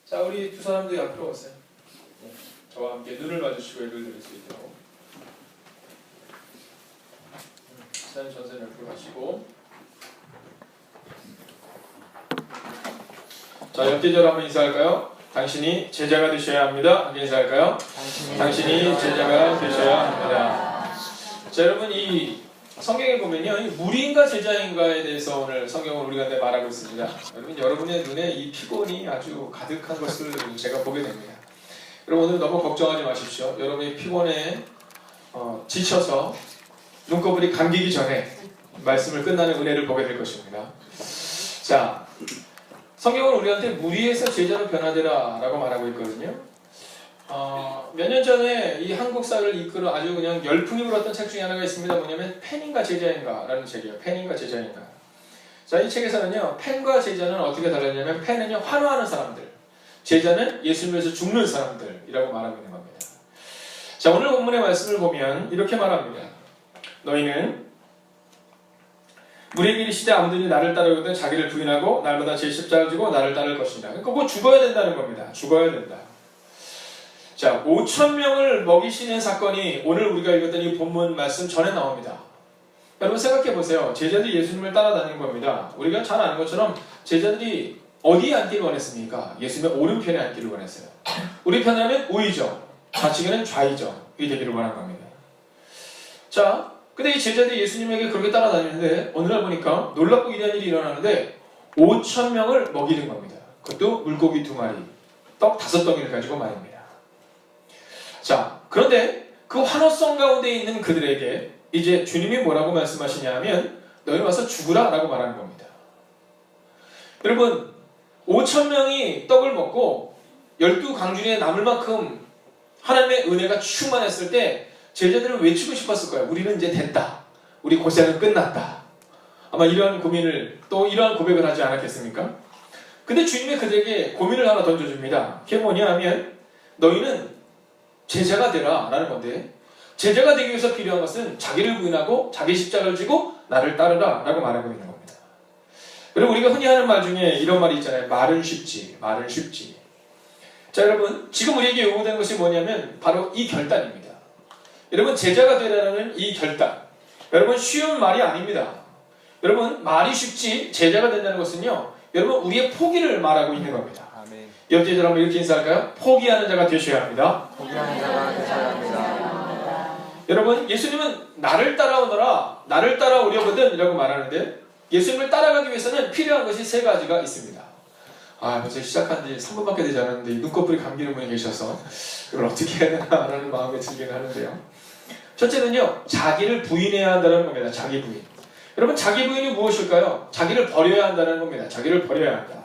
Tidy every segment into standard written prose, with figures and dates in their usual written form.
자, 우리 두 사람도 앞으로 오세요. 저와 함께 눈을 마주치고 예를 드릴 수 있도록. 사연 전선 옆으로 가시고. 자, 옆계절 한번 인사할까요? 당신이 제자가 되셔야 합니다. 함께 인사할까요? 당신이 제자가 되셔야 합니다. 자, 여러분, 이 성경에 보면요, 이 무리인가 제자인가에 대해서 오늘 성경은 우리가 말하고 있습니다. 여러분의 눈에 이 피곤이 아주 가득한 것을 제가 보게 됩니다. 여러분, 오늘 너무 걱정하지 마십시오. 여러분이 피곤에 지쳐서 눈꺼풀이 감기기 전에 말씀을 끝나는 은혜를 보게 될 것입니다. 자, 성경은 우리한테 무리에서 제자로 변화되라 라고 말하고 있거든요. 몇 년 전에 이 한국 사회를 이끌어 아주 그냥 열풍이 불었던 책 중에 하나가 있습니다. 뭐냐면 펜인가 제자인가 라는 책이에요. 펜인가 제자인가. 자, 이 책에서는요, 펜과 제자는 어떻게 다르냐면, 펜은요, 환호하는 사람들, 제자는 예수님을 위해서 죽는 사람들이라고 말하고 있는 겁니다. 자, 오늘 본문의 말씀을 보면 이렇게 말합니다. 너희는 무리에게 이르시되 아무든지 나를 따르거든 자기를 부인하고 날마다 제 십자가를 지고 나를 따를 것이다. 그러니까 곧 죽어야 된다는 겁니다. 죽어야 된다. 자, 5,000명을 먹이시는 사건이 오늘 우리가 읽었던 이 본문 말씀 전에 나옵니다. 여러분 생각해 보세요. 제자들이 예수님을 따라다니는 겁니다. 우리가 잘 아는 것처럼 제자들이 어디에 앉기를 원했습니까? 예수님의 오른편에 앉기를 원했어요. 우리 편에는 우의정, 좌측에는 좌의정이 되기를 원한 겁니다. 자, 근데 이 제자들이 예수님에게 그렇게 따라다니는데 어느 날 보니까 놀랍고 위대한 일이 일어나는데 5,000명을 먹이는 겁니다. 그것도 물고기 2마리, 떡 5덩이를 가지고 말입니다. 자, 그런데 그 환호성 가운데 있는 그들에게 이제 주님이 뭐라고 말씀하시냐 하면 너희는 와서 죽으라 라고 말하는 겁니다. 여러분, 5,000명이 떡을 먹고 12강준에 남을 만큼 하나님의 은혜가 충만했을 때 제자들은 외치고 싶었을 거예요. 우리는 이제 됐다. 우리 고생은 끝났다. 아마 이러한 고민을 또 이러한 고백을 하지 않았겠습니까? 근데 주님이 그들에게 고민을 하나 던져줍니다. 그게 뭐냐 하면 너희는 제자가 되라 라는 건데, 제자가 되기 위해서 필요한 것은 자기를 부인하고 자기 십자가를 지고 나를 따르라 라고 말하고 있는 겁니다. 그리고 우리가 흔히 하는 말 중에 이런 말이 있잖아요. 말은 쉽지, 말은 쉽지. 자, 여러분, 지금 우리에게 요구되는 것이 뭐냐면 바로 이 결단입니다. 여러분, 제자가 되라는 이 결단, 여러분 쉬운 말이 아닙니다. 여러분, 말이 쉽지 제자가 된다는 것은요, 여러분 우리의 포기를 말하고 있는 겁니다. 아멘. 옆에 사람 이렇게 인사할까요? 포기하는 자가 되셔야 합니다. 포기하는 자가 되셔야 합니다. 여러분, 예수님은 나를 따라오너라, 나를 따라오려거든 이라고 말하는데, 예수님을 따라가기 위해서는 필요한 것이 3가지가 있습니다. 벌써 시작한 지 3분밖에 되지 않았는데 눈꺼풀이 감기는 분이 계셔서 이걸 어떻게 해야 되나라는 마음에 들긴 하는데요. 첫째는요, 자기를 부인해야 한다는 겁니다. 자기 부인. 여러분, 자기 부인이 무엇일까요? 자기를 버려야 한다는 겁니다. 자기를 버려야 한다.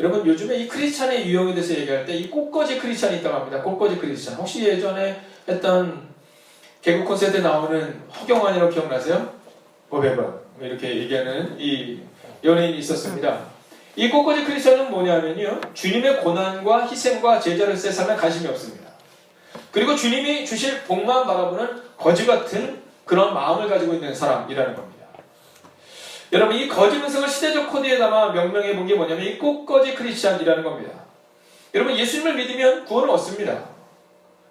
여러분, 요즘에 이 크리스찬의 유형에 대해서 얘기할 때 이 꽃꽂이 크리스찬이 있다고 합니다. 꽃꽂이 크리스찬. 혹시 예전에 했던 개그 콘서트에 나오는 허경환이라고 기억나세요? 500원 이렇게 얘기하는 이 연예인이 있었습니다. 이 꽃꽂이 크리스찬은 뭐냐면요, 주님의 고난과 희생과 제자로서의 삶에 관심이 없습니다. 그리고 주님이 주실 복만 바라보는 거지 같은 그런 마음을 가지고 있는 사람이라는 겁니다. 여러분, 이 거짓 음성을 시대적 코드에 담아 명명해 본 게 뭐냐면 이 꽃거지 크리스찬이라는 겁니다. 여러분, 예수님을 믿으면 구원을 얻습니다.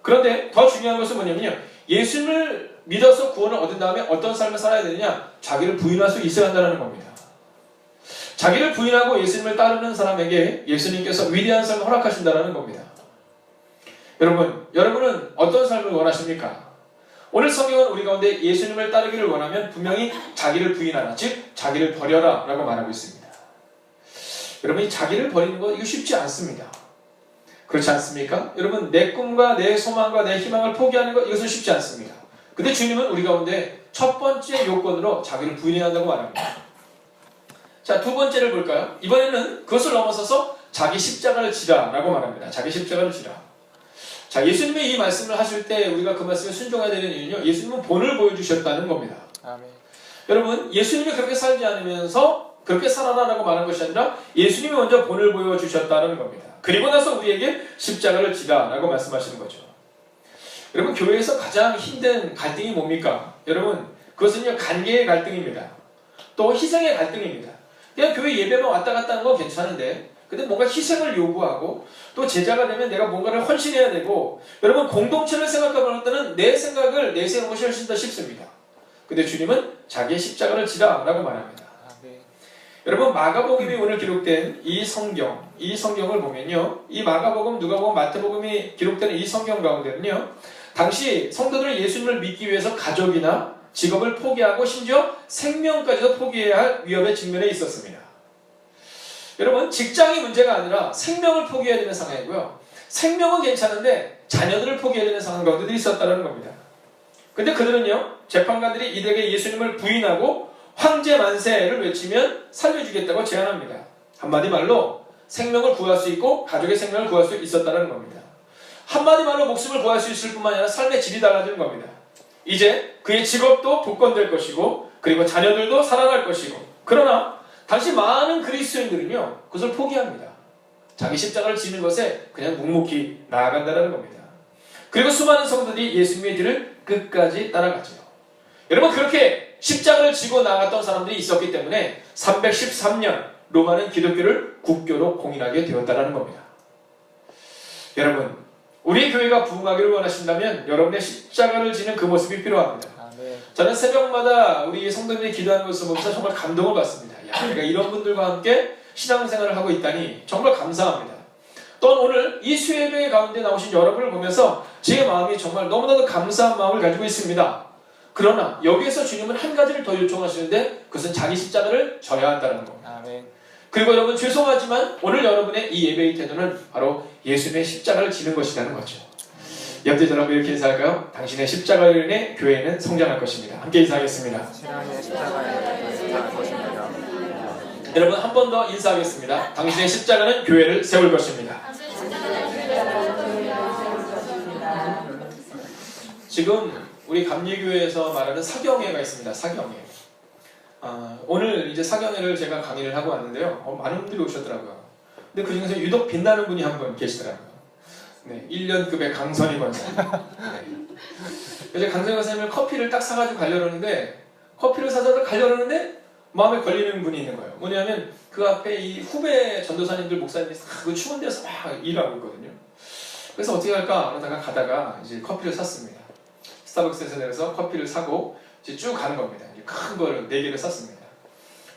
그런데 더 중요한 것은 뭐냐면요, 예수님을 믿어서 구원을 얻은 다음에 어떤 삶을 살아야 되느냐, 자기를 부인할 수 있어야 한다는 겁니다. 자기를 부인하고 예수님을 따르는 사람에게 예수님께서 위대한 삶을 허락하신다는 겁니다. 여러분은 어떤 삶을 원하십니까? 오늘 성경은 우리 가운데 예수님을 따르기를 원하면 분명히 자기를 부인하라, 즉 자기를 버려라 라고 말하고 있습니다. 여러분, 이 자기를 버리는 거 이거 쉽지 않습니다. 그렇지 않습니까? 여러분, 내 꿈과 내 소망과 내 희망을 포기하는 것, 이것은 쉽지 않습니다. 근데 주님은 우리 가운데 첫 번째 요건으로 자기를 부인해야 한다고 말합니다. 자, 2번째를 볼까요? 이번에는 그것을 넘어서서 자기 십자가를 지라 라고 말합니다. 자기 십자가를 지라. 자, 예수님이 이 말씀을 하실 때 우리가 그 말씀에 순종해야 되는 이유는요, 예수님은 본을 보여주셨다는 겁니다. 아멘. 여러분, 예수님이 그렇게 살지 않으면서 그렇게 살아라라고 말한 것이 아니라 예수님이 먼저 본을 보여주셨다는 겁니다. 그리고 나서 우리에게 십자가를 지라라고 말씀하시는 거죠. 여러분, 교회에서 가장 힘든 갈등이 뭡니까? 여러분, 그것은요, 관계의 갈등입니다. 또 희생의 갈등입니다. 그냥 교회 예배만 왔다 갔다 하는 건 괜찮은데 근데 뭔가 희생을 요구하고 또 제자가 되면 내가 뭔가를 헌신해야 되고 여러분 공동체를 생각해볼 때는 내 생각을 내세우는 것이 훨씬 더 쉽습니다. 근데 주님은 자기의 십자가를 지라 라고 말합니다. 여러분 마가복음이 오늘 기록된 이 성경을 보면요. 이 마가복음, 누가복음, 마태복음이 기록되는 이 성경 가운데는요. 당시 성도들은 예수님을 믿기 위해서 가족이나 직업을 포기하고 심지어 생명까지도 포기해야 할 위협의 직면에 있었습니다. 여러분 직장이 문제가 아니라 생명을 포기해야 되는 상황이고요. 생명은 괜찮은데 자녀들을 포기해야 되는 상황 가운데도 있었다는 겁니다. 근데 그들은요. 재판관들이 이들에게 예수님을 부인하고 황제 만세를 외치면 살려주겠다고 제안합니다. 한마디 말로 생명을 구할 수 있고 가족의 생명을 구할 수 있었다는 겁니다. 한마디 말로 목숨을 구할 수 있을 뿐만 아니라 삶의 질이 달라지는 겁니다. 이제 그의 직업도 복권될 것이고 그리고 자녀들도 살아날 것이고 그러나 당시 많은 그리스도인들은요. 그것을 포기합니다. 자기 십자가를 지는 것에 그냥 묵묵히 나아간다는 겁니다. 그리고 수많은 성도들이 예수님의 길을 끝까지 따라가죠. 여러분 그렇게 십자가를 지고 나아갔던 사람들이 있었기 때문에 313년 로마는 기독교를 국교로 공인하게 되었다는 겁니다. 여러분 우리 교회가 부흥하기를 원하신다면 여러분의 십자가를 지는 그 모습이 필요합니다. 저는 새벽마다 우리 성도들이 기도하는 것을 보면서 정말 감동을 받습니다. 야, 내가 이런 분들과 함께 신앙생활을 하고 있다니 정말 감사합니다. 또 오늘 이 수예배 가운데 나오신 여러분을 보면서 제 마음이 정말 너무나도 감사한 마음을 가지고 있습니다. 그러나 여기에서 주님은 한 가지를 더 요청하시는데 그것은 자기 십자가를 져야 한다는 겁니다. 그리고 여러분 죄송하지만 오늘 여러분의 이 예배의 태도는 바로 예수님의 십자가를 지는 것이라는 거죠. 옆에 저랑 이렇게 인사할까요? 당신의 십자가를 인해 교회는 성장할 것입니다. 함께 인사하겠습니다. 여러분 한 번 더 인사하겠습니다. 당신의 십자가는 교회를 세울 것입니다. 지금 우리 감리교회에서 말하는 사경회가 있습니다. 사경회. 오늘 이제 사경회를 제가 강의를 하고 왔는데요. 많은 분들이 오셨더라고요. 근데 그 중에서 유독 빛나는 분이 한 분 계시더라고요. 네, 1년급의 강선희 권사님. 네. 그래서 강선희 권사님을 커피를 딱 사가지고 가려고 하는데 커피를 사서 가려고 하는데 마음에 걸리는 분이 있는 거예요. 뭐냐면 그 앞에 이 후배 전도사님들 목사님이 그 추운 데서 막 일하고 있거든요. 그래서 어떻게 할까 하다가 가다가 이제 커피를 샀습니다. 스타벅스에서 내려서 커피를 사고 이제 쭉 가는 겁니다. 큰 걸 4개를 샀습니다.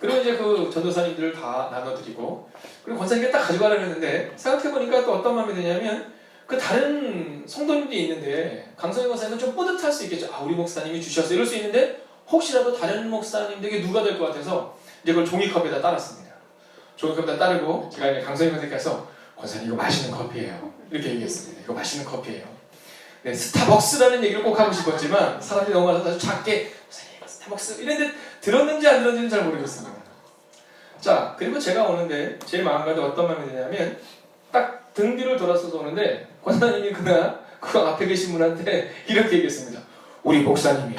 그리고 이제 그 전도사님들을 다 나눠드리고 그리고 권사님께 딱 가져가려고 했는데 생각해보니까 또 어떤 마음이 드냐면 그 다른 성도님들이 있는데 강선희 권사님은 좀 뿌듯할 수 있겠죠. 아 우리 목사님이 주셨어 이럴 수 있는데 혹시라도 다른 목사님들에게 누가 될 것 같아서 이제 그걸 종이컵에다 따랐습니다. 종이컵에다 따르고 제가 이제 강선희 권사님께서 권사님 이거 맛있는 커피예요. 이렇게 얘기했습니다. 이거 맛있는 커피예요. 네, 스타벅스라는 얘기를 꼭 하고 싶었지만 사람들이 너무 많아서 아주 작게 스타벅스 이랬는데 들었는지 안 들었는지는 잘 모르겠습니다. 자 그리고 제가 오는데 제 마음 가운데 어떤 마음이 드냐면 딱 등 뒤를 돌아서서 오는데 권사님이 그날 그 앞에 계신 분한테 이렇게 얘기했습니다. 우리 목사님이요.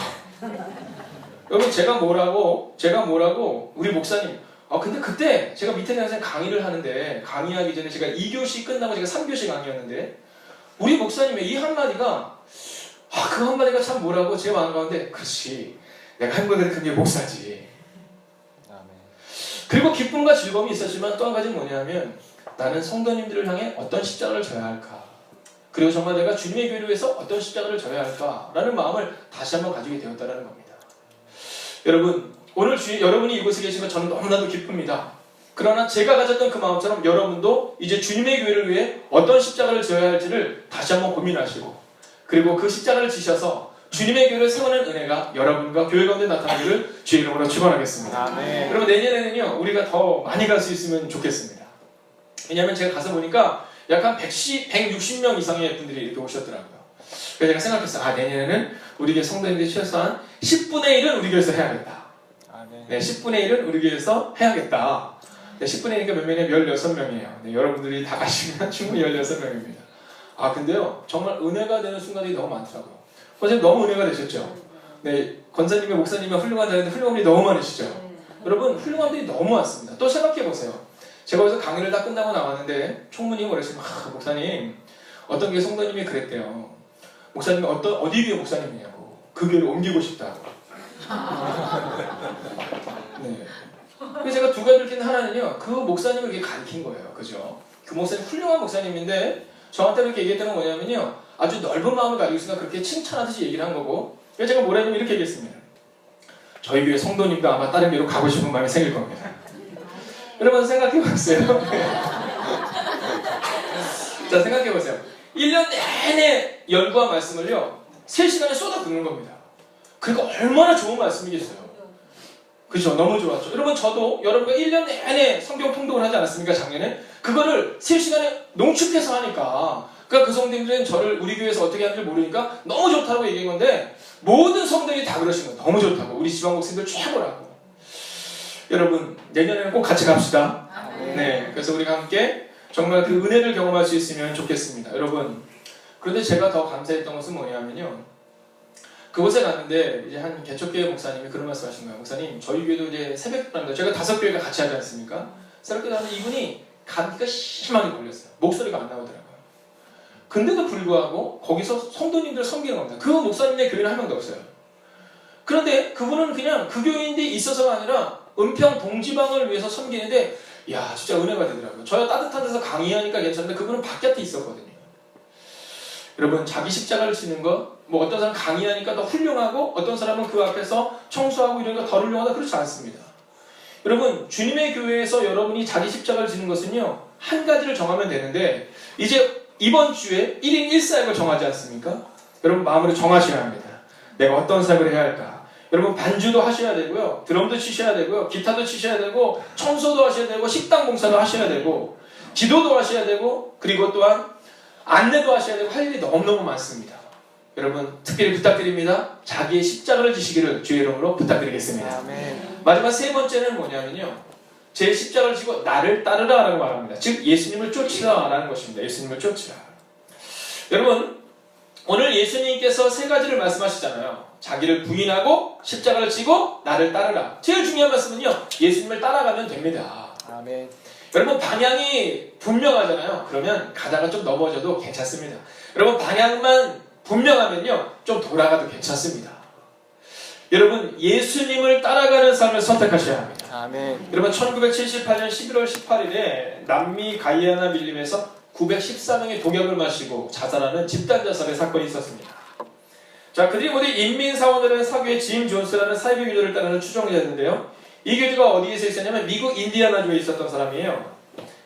여러분 제가 뭐라고 우리 목사님 근데 그때 제가 밑에 가서 강의를 하는데 강의하기 전에 제가 2교시 끝나고 제가 3교시 강의였는데 우리 목사님의 이 한마디가 그 한마디가 참 뭐라고 제 마음 가운데 그렇지 내가 한 거는 그게 목사지. 그리고 기쁨과 즐거움이 있었지만 또 한 가지는 뭐냐면 나는 성도님들을 향해 어떤 십자가를 져야 할까 그리고 정말 내가 주님의 교회를 위해서 어떤 십자가를 져야 할까 라는 마음을 다시 한번 가지게 되었다는 겁니다. 여러분 오늘 여러분이 이곳에 계신 건 저는 너무나도 기쁩니다. 그러나 제가 가졌던 그 마음처럼 여러분도 이제 주님의 교회를 위해 어떤 십자가를 져야 할지를 다시 한번 고민하시고 그리고 그 십자가를 지셔서 주님의 교회를 세우는 은혜가 여러분과 교회 가운데 나타나기를 주의 이름으로 축원하겠습니다. 여러분 내년에는요 우리가 더 많이 갈 수 있으면 좋겠습니다. 왜냐하면 제가 가서 보니까 약 한 160명 이상의 분들이 이렇게 오셨더라고요. 그래서 제가 생각했어요. 내년에는 우리 교회 성도님들이 최소한 10분의 1은 우리 교회에서 해야겠다. 네, 10분의 1은 우리 교회에서 해야겠다. 네, 10분의 1이니까 몇 명이에요? 16명이에요. 네, 여러분들이 다 가시면 충분히 16명입니다. 근데요 정말 은혜가 되는 순간이 너무 많더라고요. 선생님 너무 은혜가 되셨죠? 네, 권사님의 목사님의 훌륭한 자리인데 훌륭한 분이 너무 많으시죠? 여러분 훌륭한 분이 너무 많습니다. 또 생각해보세요. 제가 여기서 강의를 다 끝나고 나왔는데 총무님이 그러시면 목사님 어떤 교회 성도님이 그랬대요. 목사님이 어디 교회 목사님이냐고 그 교회를 옮기고 싶다고. 네. 그래서 제가 두 가지를 낀 하나는요, 그 목사님을 이렇게 가르친 거예요. 그죠? 그 목사님 훌륭한 목사님인데 저한테 그렇게 얘기했던 건 뭐냐면요, 아주 넓은 마음을 가지고 있으니까 그렇게 칭찬하듯이 얘기를 한 거고, 그래서 제가 뭐라 했냐면 이렇게 얘기했습니다. 저희 교회 성도님도 아마 다른 교회로 가고 싶은 마음이 생길 겁니다. 여러분 생각해보세요. 자, 생각해보세요. 1년 내내 연구한 말씀을요, 3시간에 쏟아 붓는 겁니다. 그러니까 얼마나 좋은 말씀이겠어요. 그죠? 너무 좋았죠. 여러분, 저도 여러분과 1년 내내 성경 통독을 하지 않았습니까? 작년에? 그거를 3시간에 농축해서 하니까, 그러니까 그 성도님들은 저를 우리 교회에서 어떻게 하는지 모르니까 너무 좋다고 얘기한 건데, 모든 성도들이 다 그러신 거예요. 너무 좋다고. 우리 지방 목사님들 최고라고. 여러분, 내년에는 꼭 같이 갑시다. 네. 그래서 우리가 함께 정말 그 은혜를 경험할 수 있으면 좋겠습니다. 여러분, 그런데 제가 더 감사했던 것은 뭐냐면요, 그곳에 갔는데 이제 한 개척교회 목사님이 그런 말씀 하신 거예요. 목사님, 저희 교회도 이제 새벽기도합니다. 제가 5교회가 같이 하지 않습니까? 새벽기도 하는데 이분이 감기가 심하게 걸렸어요. 목소리가 안 나오더라고요. 근데도 불구하고 거기서 성도님들 섬기는 겁니다. 그 목사님의 교회는 한 명도 없어요. 그런데 그분은 그냥 그 교회인데 있어서가 아니라 은평 동지방을 위해서 섬기는데, 야, 진짜 은혜가 되더라고요. 저야 따뜻한 데서 강의하니까 괜찮은데 그분은 바깥에 있었거든요. 여러분, 자기 십자가를 지는 거, 뭐 어떤 사람은 강의하니까 더 훌륭하고 어떤 사람은 그 앞에서 청소하고 이러니까 더 훌륭하다, 그렇지 않습니다. 여러분, 주님의 교회에서 여러분이 자기 십자가를 지는 것은요, 한 가지를 정하면 되는데, 이제 이번 주에 1인 1사역을 정하지 않습니까? 여러분, 마음으로 정하셔야 합니다. 내가 어떤 사역을 해야 할까? 여러분, 반주도 하셔야 되고요, 드럼도 치셔야 되고요, 기타도 치셔야 되고, 청소도 하셔야 되고, 식당 봉사도 하셔야 되고, 기도도 하셔야 되고, 그리고 또한 안내도 하셔야 되고, 할 일이 너무너무 많습니다. 여러분, 특별히 부탁드립니다. 자기의 십자가를 지시기를 주의 이름으로 부탁드리겠습니다. 아멘. 마지막 3번째는 뭐냐면요, 제 십자가를 지고 나를 따르라 라고 말합니다. 즉 예수님을 쫓으라 라는 것입니다. 예수님을 쫓으라. 여러분, 오늘 예수님께서 3가지를 말씀하시잖아요. 자기를 부인하고 십자가를 지고 나를 따르라. 제일 중요한 말씀은요, 예수님을 따라가면 됩니다. 아멘. 여러분, 방향이 분명하잖아요. 그러면 가다가 좀 넘어져도 괜찮습니다. 여러분, 방향만 분명하면요, 좀 돌아가도 괜찮습니다. 여러분, 예수님을 따라가는 삶을 선택하셔야 합니다. 아멘. 여러분, 1978년 11월 18일에 남미 가이아나 밀림에서 914명의 독약을 마시고 자살하는 집단 자살의 사건이 있었습니다. 자, 그들이 모두 인민사원이라는 사교의 짐 존스라는 사이비 교주를 따르는 추종자였는데요. 이 교주가 어디에서 있었냐면 미국 인디아나주에 있었던 사람이에요.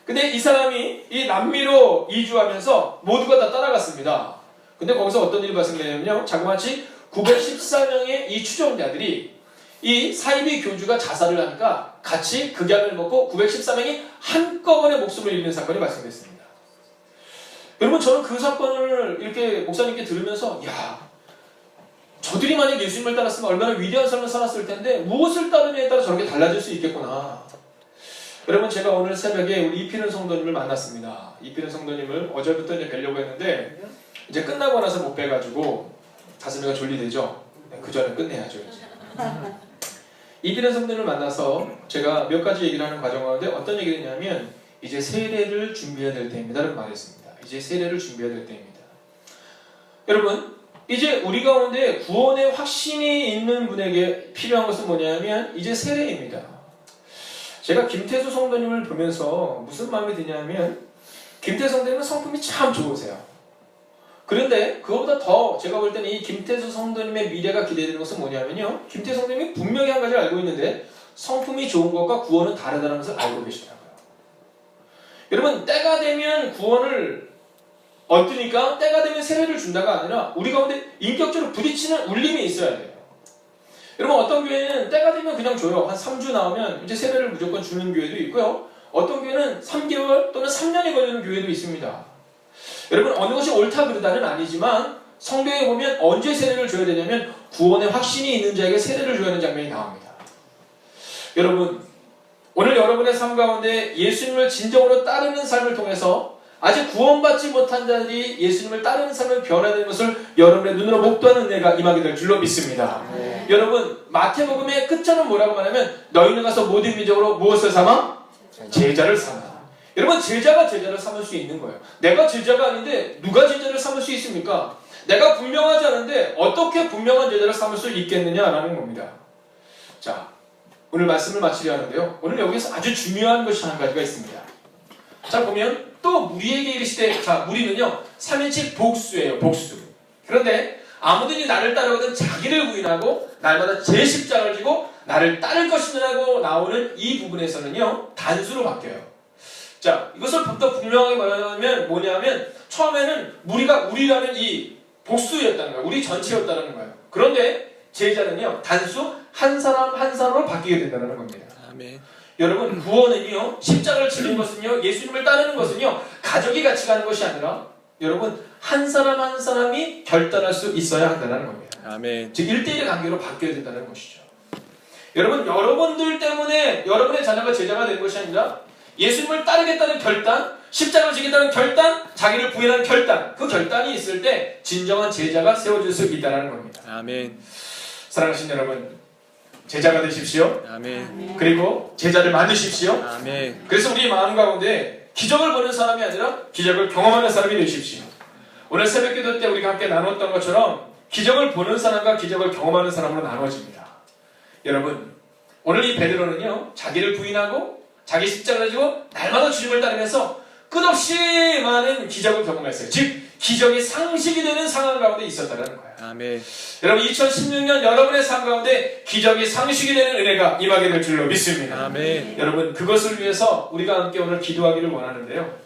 근데 이 사람이 이 남미로 이주하면서 모두가 다 따라갔습니다. 근데 거기서 어떤 일이 발생되냐면요, 자그마치 914명의 이 추종자들이 이 사이비 교주가 자살을 하니까 같이 극약을 먹고 914명이 한꺼번에 목숨을 잃는 사건이 발생됐습니다. 여러분, 저는 그 사건을 이렇게 목사님께 들으면서, 야, 저들이 만약 예수님을 따랐으면 얼마나 위대한 삶을 살았을 텐데 무엇을 따르냐에 따라 저렇게 달라질 수 있겠구나. 여러분, 제가 오늘 새벽에 우리 이피른 성도님을 만났습니다. 이피른 성도님을 어제부터 이제 뵈려고 했는데 이제 끝나고 나서 못 뵈가지고 가슴이가 졸리대죠. 그 전에 끝내야죠. 이피른 성도님을 만나서 제가 몇 가지 얘기를 하는 과정 가운데 어떤 얘기를 했냐면, 이제 세례를 준비해야 될 때입니다 라고 말했습니다. 이제 세례를 준비해야 될 때입니다. 여러분, 이제 우리 가운데 구원의 확신이 있는 분에게 필요한 것은 뭐냐면 이제 세례입니다. 제가 김태수 성도님을 보면서 무슨 마음이 드냐면, 김태수 성도님은 성품이 참 좋으세요. 그런데 그거보다 더 제가 볼 때는 이 김태수 성도님의 미래가 기대되는 것은 뭐냐면요, 김태수 성도님이 분명히 한 가지를 알고 있는데 성품이 좋은 것과 구원은 다르다는 것을 알고 계시더라고요. 여러분, 때가 되면 구원을 얻으니까 때가 되면 세례를 준다가 아니라 우리 가운데 인격적으로 부딪히는 울림이 있어야 돼요. 여러분, 어떤 교회는 때가 되면 그냥 줘요. 한 3주 나오면 이제 세례를 무조건 주는 교회도 있고요, 어떤 교회는 3개월 또는 3년이 걸리는 교회도 있습니다. 여러분, 어느 것이 옳다 그르다는 아니지만 성경에 보면 언제 세례를 줘야 되냐면 구원의 확신이 있는 자에게 세례를 줘야 하는 장면이 나옵니다. 여러분, 오늘 여러분의 삶 가운데 예수님을 진정으로 따르는 삶을 통해서 아직 구원받지 못한 자들이 예수님을 따르는 삶을 변화되는 것을 여러분의 눈으로 목도하는 내가 임하게 될 줄로 믿습니다. 네. 여러분, 마태복음의 끝자는 뭐라고 말하면 너희는 가서 모든 민족으로 무엇을 삼아? 제자를 삼아. 여러분, 제자가 제자를 삼을 수 있는 거예요. 내가 제자가 아닌데 누가 제자를 삼을 수 있습니까? 내가 분명하지 않은데 어떻게 분명한 제자를 삼을 수 있겠느냐라는 겁니다. 자, 오늘 말씀을 마치려 하는데요. 오늘 여기서 아주 중요한 것이 한 가지가 있습니다. 자, 보면 또 무리에게 이르시되, 자, 무리는요 3인칭 복수예요. 복수. 그런데 아무든지 나를 따르거든 자기를 부인하고 날마다 제 십자가를 지고 나를 따를 것이라고 나오는 이 부분에서는요 단수로 바뀌어요. 자, 이것을 더 분명하게 말하면 뭐냐면 처음에는 무리가 우리라는 이 복수였다는 거예요. 우리 전체였다는 거예요. 그런데 제자는요 단수 한 사람 한 사람으로 바뀌게 된다는 겁니다. 아멘. 여러분, 구원은요 십자가를 지는 것은요 예수님을 따르는 것은요 가족이 같이 가는 것이 아니라 여러분 한 사람 한 사람이 결단할 수 있어야 한다는 겁니다. 아멘. 즉 1대1의 관계로 바뀌어야 된다는 것이죠. 여러분, 여러분들 때문에 여러분의 자녀가 제자가 되는 것이 아니라 예수님을 따르겠다는 결단, 십자가를 지겠다는 결단, 자기를 부인하는 결단, 그 결단이 있을 때 진정한 제자가 세워질 수 있다는 겁니다. 아멘. 사랑하신 여러분, 제자가 되십시오. 아멘. 그리고 제자를 만드십시오. 아멘. 그래서 우리 마음 가운데 기적을 보는 사람이 아니라 기적을 경험하는 사람이 되십시오. 오늘 새벽기도 때 우리가 함께 나눴던 것처럼 기적을 보는 사람과 기적을 경험하는 사람으로 나눠집니다. 여러분, 오늘 이 베드로는요 자기를 부인하고 자기 십자가를 지고 날마다 주님을 따르면서 끝없이 많은 기적을 경험했어요. 즉 기적이 상식이 되는 상황 가운데 있었다는 거예요. 아멘. 여러분, 2016년 여러분의 삶 가운데 기적이 상식이 되는 은혜가 임하게 될 줄로 믿습니다. 아멘. 여러분, 그것을 위해서 우리가 함께 오늘 기도하기를 원하는데요.